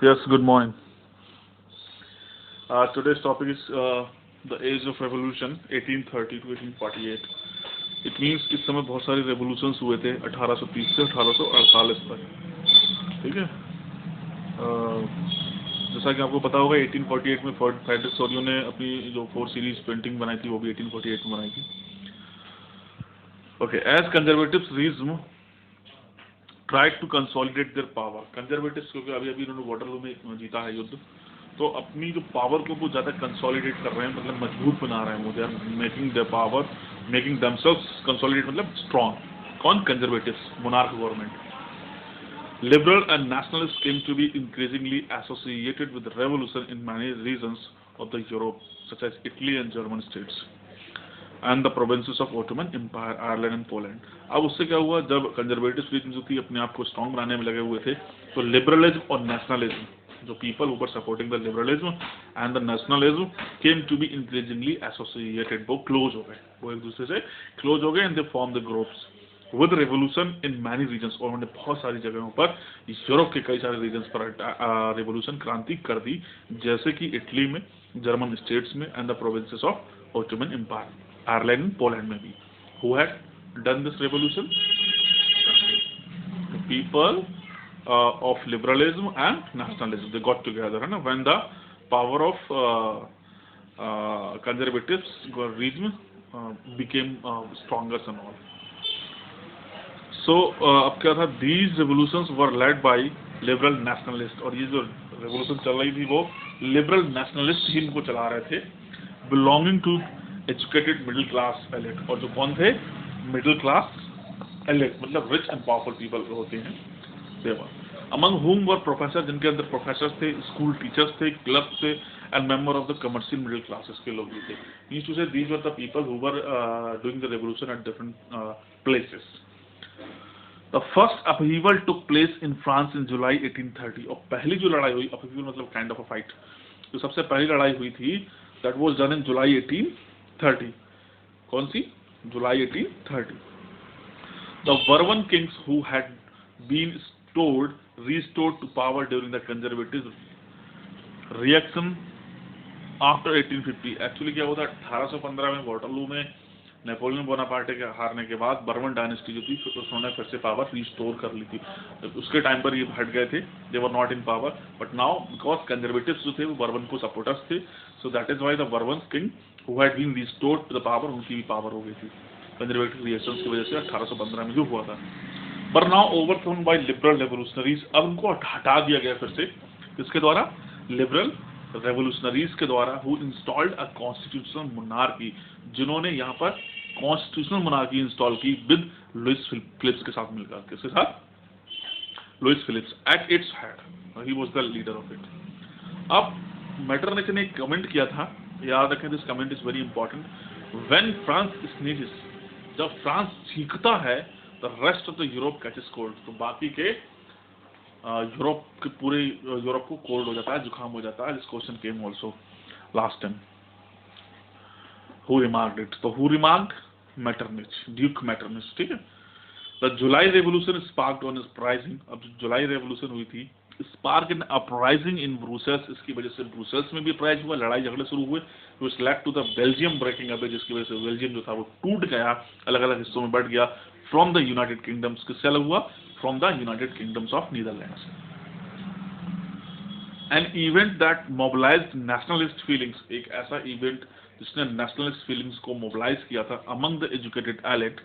Yes, good morning. Today's topic is the age of revolution 1830 to 1848. It means इस समय बहुत सारे revolutions हुए थे 1830 से 1848 तक. ठीक है. जैसा कि आपको पता होगा 1848 में फ्रेडरिक सोरियो ने अपनी जो 4 सीरीज पेंटिंग बनाई थी वो भी 1848 में बनाई थी. Okay, as conservatism tried to consolidate their power. Conservatives क्योंकि अभी अभी उन्होंने वाटरलू में जीता है युद्ध, तो अपनी जो पावर को वो ज़्यादा कंसोलिडेट कर रहे हैं, मतलब मजबूत बना रहे हैं. वो they are making the power, making themselves consolidate, मतलब स्ट्रॉन्ग. कौन? Conservatives, monarch government. Liberal and nationalist came to be increasingly associated with revolution in many regions of the Europe such as Italy and German states and the provinces of Ottoman empire, Ireland and Poland. अब उससे क्या हुआ, जब conservative reason जो थी अपने आप को स्ट्रॉन्ग बनाने में लगे हुए थे, तो लिबरलिज्म और नेशनलिज्म, जो people who were supporting the liberalism and the nationalism came to be increasingly associated. वो क्लोज हो गए, वो एक दूसरे से क्लोज हो गए and they form the groups with revolution in many regions. और उन्होंने बहुत सारी जगहों पर, यूरोप के कई सारे रीजन्स पर रेवोल्यूशन, क्रांति कर दी, जैसे कि इटली में, जर्मन स्टेट्स में and the provinces of Ottoman empire, Ireland and Poland में भी. Who had done this revolution? The people of liberalism and nationalism, they got together, and when the power of conservatives region became stronger and all. So अब क्या था, these revolutions were led by liberal nationalists. और ये जो revolution चल रही थी वो liberal nationalist ही इनको चला रहे थे, belonging to educated middle class elite. और जो कौन थे? मिडिल क्लास एलिट, मतलब रिच एंड पावरफुल पीपल होते हैं. देवर अमंग हुम वर प्रोफेसर, जिनके अंदर प्रोफेसर थे, स्कूल टीचर्स थे, क्लब थे, and member of the commercial middle classes के लोग भी थे. Means to say these were the people who were doing the revolution at different places. The first upheaval took place in France in July 1830. और पहली जो लड़ाई हुई, upheaval मतलब काइंड ऑफ अ फाइट, जो सबसे पहली लड़ाई हुई थी, that was done in July 1830. कौन सी? July 1830. The Bourbon kings who had been restored to power during the conservative reaction after 1850. Actually क्या हुआ था, 1815 में वाटरलू में नेपोलियन बोनापार्टे के हारने के बाद बर्बन डायनेस्टी जो थी, उन्होंने फिर से पावर रिस्टोर कर ली थी. उसके टाइम पर ये हट गए थे, they were not in power, but now because conservatives जो थे वो बर्बन को सपोर्टर्स थे, so that is why the Bourbon king who had been restored to the power, उनकी भी पावर हो गई थी कंजर्वेटिव रिएक्शंस की वजह से 1815 में जो हुआ था. पर now overthrown by liberal revolutionaries. अब उनको हटा दिया गया फिर से, किसके द्वारा? लिबरल रेवोल्यूशनरीज के द्वारा, who installed a constitutional monarchy, जिन्होंने यहाँ पर कॉन्स्टिट्यूशनल मोनार्की इंस्टॉल की विद लुइस फिलिप्स के साथ मिलकर. किसके साथ? Louis Philips at its head, he was the leader of it. अब मेटरनिच ने एक कमेंट किया था, याद रखें, this comment is very important. When France sneezes, जब फ्रांस चीखता है, the rest of the Europe catches cold, तो बाकी के यूरोप के पूरे यूरोप को कोल्ड हो जाता है, जुकाम हो जाता है. This question came also last time. Who remarked it? तो हु रिमार्क्ड? मेटरनिच, ड्यूक मेटरनिच. ठीक है. The July revolution sparked on uprising. अब जुलाई रेवोल्यूशन हुई थी, spark in uprising in Brussels, इसकी वजह से ब्रुसेल्स में भी अपराइज हुआ, लड़ाई झगड़े शुरू हुए, which led to the Belgium breaking up, जिसकी वजह से बेल्जियम जो था वो टूट गया, अलग अलग हिस्सों में बढ़ गया. फ्रॉम द यूनाइटेड किंगडम्स, किससे अलग हुआ? From the United kingdoms of Netherlands. An event that mobilised nationalist feelings, एक ऐसा इवेंट जिसने नेशनलिस्ट फीलिंग्स को मोबिलाइज किया था अमंग द एजुकेटेड एलिट,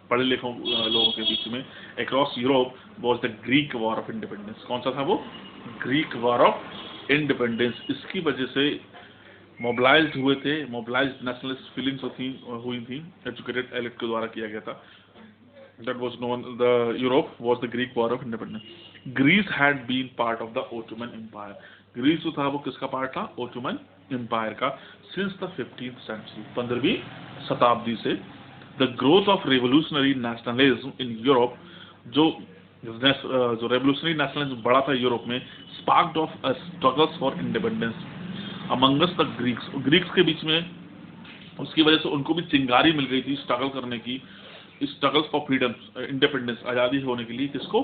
पढ़े लिखे लोगों के बीच में, across Europe, was the Greek war of independence. कौन सा था वो? Greek war of independence. इसकी वजह से मोबिलाइज्ड हुए थे, मोबिलाइज्ड नेशनलिस्ट फीलिंग्स हुई थी, एजुकेटेड एलिट के द्वारा किया गया था. That was known, the Europe was the Greek war of independence. Greece had been part of the Ottoman empire. Greece जो था वो किसका पार्ट था? ओटोमन एम्पायर का, सिंस द 15th सेंचुरी, 15वीं शताब्दी से. The growth of revolutionary nationalism in Europe, जो रेवोल्यूशनरी नेशनलिज्म बढ़ा था यूरोप में, sparked off struggles for independence amongst the Greeks. Greeks के बीच में, उसकी वजह से उनको भी चिंगारी मिल गई थी स्ट्रगल करने की, स्ट्रगल्स फॉर फ्रीडम, इंडिपेंडेंस, आज़ादी होने के लिए. किसको?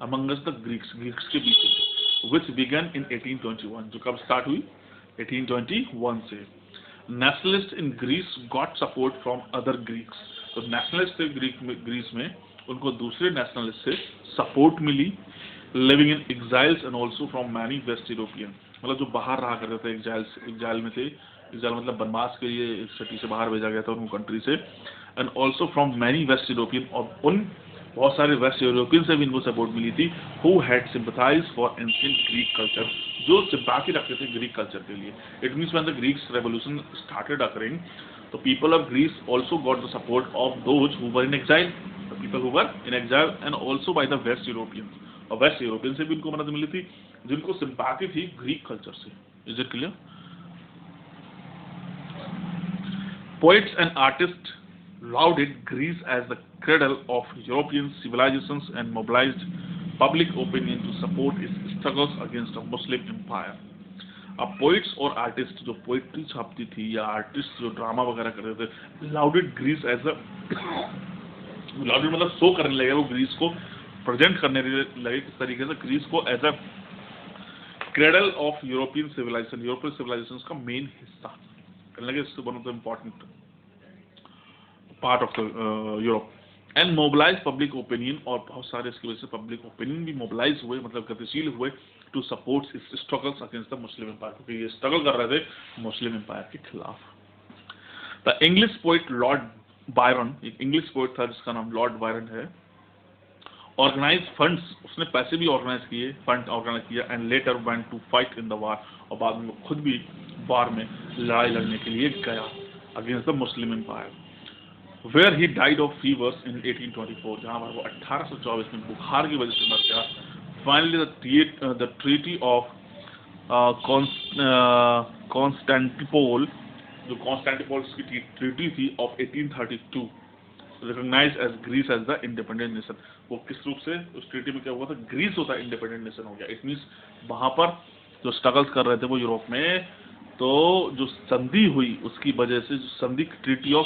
अमंगस द ग्रीक्स, ग्रीक्स के बीच. which began in 1821, जो कब स्टार्ट हुई 1821 से। Nationalist in Greece got support from other Greeks, तो नेशनलिस्ट थे ग्रीस में, उनको दूसरे नेशनलिस्ट से सपोर्ट मिली। Living in exiles and also from many west European, मतलब जो बाहर रहा करते थे, एग्जाइल में थे, एग्जाइल मतलब बनवास के लिए इस सिटी से बाहर भेजा गया था उनको कंट्री से, and also from many west European, और उन बहुत सारे वेस्ट यूरोपियन से भी इनको सपोर्ट मिली थी, who had sympathise for ancient Greek culture, जो सिंपैथी रखते थे ग्रीक कल्चर के लिए। It means when the Greeks revolution started occurring, तो people of Greece also got the support of those who were in exile, the people who were in exile, and also by the west European, और west European से भी इनको मदद मिली थी जिनको sympathy थी ग्रीक कल्चर से। Is it clear? Poets and artists lauded Greece as the cradle of European civilizations and mobilized public opinion to support its struggles against a Muslim empire. अब पोइट्स और आर्टिस्ट जो poetry छापती थी या artist जो drama वगैरह कर रहे थे, लाउडेड ग्रीस एज अ, लाउडेड मतलब शो करने लगे, वो ग्रीस को प्रेजेंट करने लगे किस तरीके से ग्रीस को as a cradle of European civilisation, European civilisation का मेन हिस्सा करने लगे, one of the important part of Europe, and mobilise public opinion, और बहुत सारे इसकी वजह से पब्लिक ओपिनियन भी मोबिलाइज हुए, मतलब गतिशील हुए, टू सपोर्ट इस struggles against the Muslim empire, क्योंकि ये स्ट्रगल कर रहे थे मुस्लिम एम्पायर के खिलाफ। The English poet Lord Byron, एक इंग्लिश पोइट था जिसका नाम लॉर्ड बायरन है, ऑर्गेनाइज फंड्स, उसने पैसे भी ऑर्गेनाइज किए, फंड ऑर्गेनाइज किया, and later went to fight in the war, और बाद में खुद भी वार में लड़ाई लड़ने के लिए गया against the Muslim empire, where he died of fevers in 1824, जहां पर वो 1824 में बुखार की वजह से मर गया। Finally the treaty of Constantinople, जो कॉन्स्टेंटिनोपल की ट्रीटी थी of 1832, recognise as Greece as the independent nation, वो किस रूप से उस ट्रीटी में क्या हुआ था, ग्रीस होता इंडिपेंडेंट नेशन हो गया। इट मीन्स वहां पर जो स्ट्रगल्स कर रहे थे वो यूरोप में, तो जो संधि हुई उसकी वजह से, जो संधि ट्रीटी ऑफ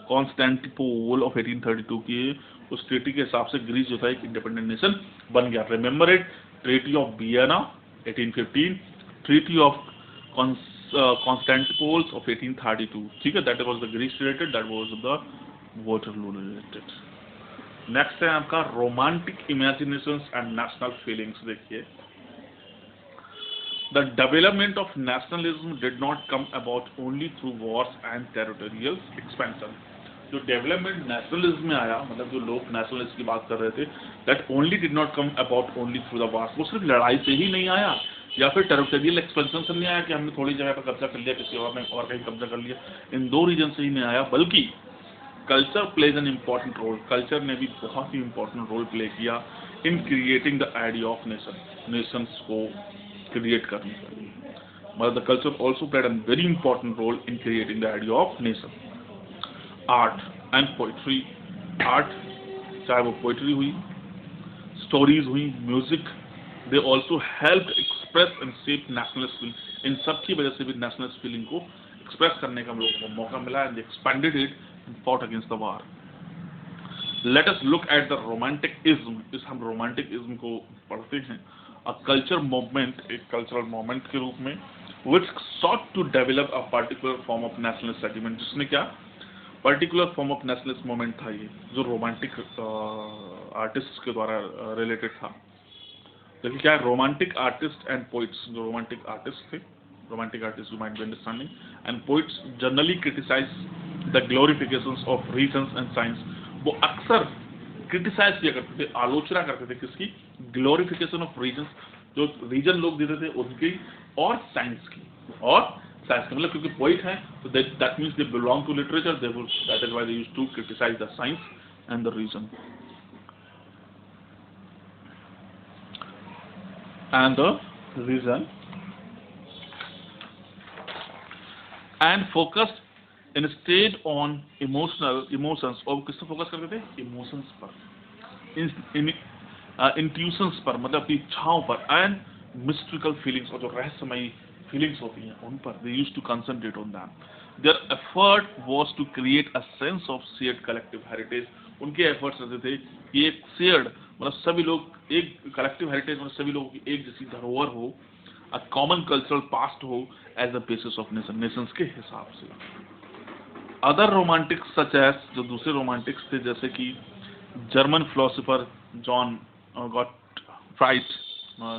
कॉन्स्टेंटिनोपल ऑफ 1832 की, उस ट्रीटी के हिसाब से ग्रीस जो था एक इंडिपेंडेंट नेशन बन गया। Remember it, treaty of Vienna 1815, treaty of Constantinople of 1832, ठीक है, that was the Greece related, that was the Waterloo related. Next है आपका romantic imaginations and national feelings. देखिए, the development of nationalism did not come about only through wars and territorial expansion. जो development nationalism में आया, मतलब जो लोग nationalism की बात कर रहे थे, that only did not come about only through the Wars, वो सिर्फ लड़ाई से ही नहीं आया या फिर टेरिटोरियल एक्सपेंशन से नहीं आया कि हमने थोड़ी जगह पर कब्जा कर लिया, किसी और ने और कहीं कब्जा कर लिया, इन दो रीजन से ही नहीं आया, बल्कि culture plays an important role, culture ने भी बहुत ही इम्पोर्टेंट रोल प्ले किया in creating the idea of nation, nations को क्रिएट करने के लिए, मतलब the culture also played an very important role in creating the idea of nation. Art and poetry, art चाहे वो पोइट्री हुई, स्टोरीज हुई, music, they also help express and shape nationalist feeling, इन सब की वजह से भी नेशनलिस्ट फीलिंग को एक्सप्रेस करने का हम लोगों को मौका मिला, and expanded it and fought against the war. Let us look at the romanticism, इस हम romanticism को पढ़ते हैं, a culture movement, एक cultural movement के रूप में, which sought to develop a particular form of nationalist sentiment, जिसने क्या particular form of nationalist movement था, ये जो romantic artists के द्वारा related था। देखिए क्या है, romantic artists and poets, जो romantic artists थे, romantic artists you might be understanding, and poets generally criticize the glorifications of reasons and science, वो अक्सर क्रिटिसाइज किया करते थे, आलोचना करते थे किसकी, ग्लोरिफिकेशन ऑफ रीजन्स, जो रीजन लोग देते थे उनकी, और साइंस की, मतलब क्योंकि पोइट हैं तो that means they belong to literature, that is why they used to criticise the science and the reason and focused instead on emotions, और किस पर फोकस करते थे, इमोशंस पर, इंट्यूशंस पर, मतलब अपनी इच्छाओं पर, एंड मिस्टिकल फीलिंग्स, और जो रहस्यमयी फीलिंग्स होती हैं उन पर, they used to concentrate on them. Their effort was to create a sense of shared collective heritage. उनके एफर्ट्स रहते थे कि एक शेयर्ड मतलब सभी लोग एक कलेक्टिव हेरिटेज, मतलब सभी लोगों की एक जैसी धरोहर हो, अ कॉमन कल्चरल पास्ट हो as the basis of nation, nations के हिसाब से। अदर रोमांटिक्स सच एज, जो दूसरे रोमांटिक्स थे जैसे कि German philosopher John Gottfried,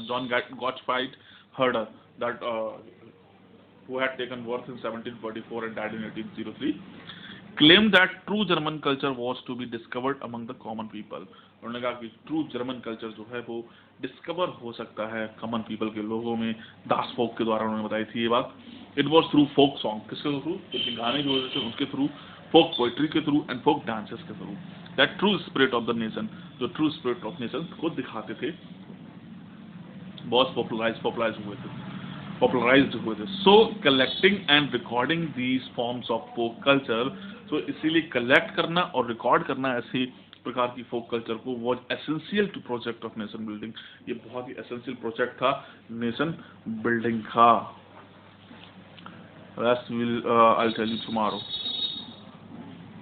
John Gottfried हर्डर, that who had taken birth in 1744 and died in 1803, claimed that true German culture was to be discovered among the common people। उन्होंने कहा कि true German culture जो है वो discover हो सकता है common people के लोगों में, दास फोक के द्वारा उन्होंने बताई थी ये बात। It was through folk song, किसके थ्रू, क्योंकि गाने जो होते थे उसके थ्रू, फोक पोइट्री के थ्रू एंड फोक डांसेस के through, that true spirit of the nation, जो ट्रू स्पिरिट ऑफ नेशन को दिखाते थे, बहुत पॉपुलराइज्ड हुए थे। So collecting and recording these forms of folk culture, so इसीलिए कलेक्ट करना और रिकॉर्ड करना ऐसी प्रकार की फोक कल्चर को was essential to project of nation building. ये बहुत ही एसेंशियल प्रोजेक्ट था नेशन बिल्डिंग का। Rest will I'll tell you tomorrow।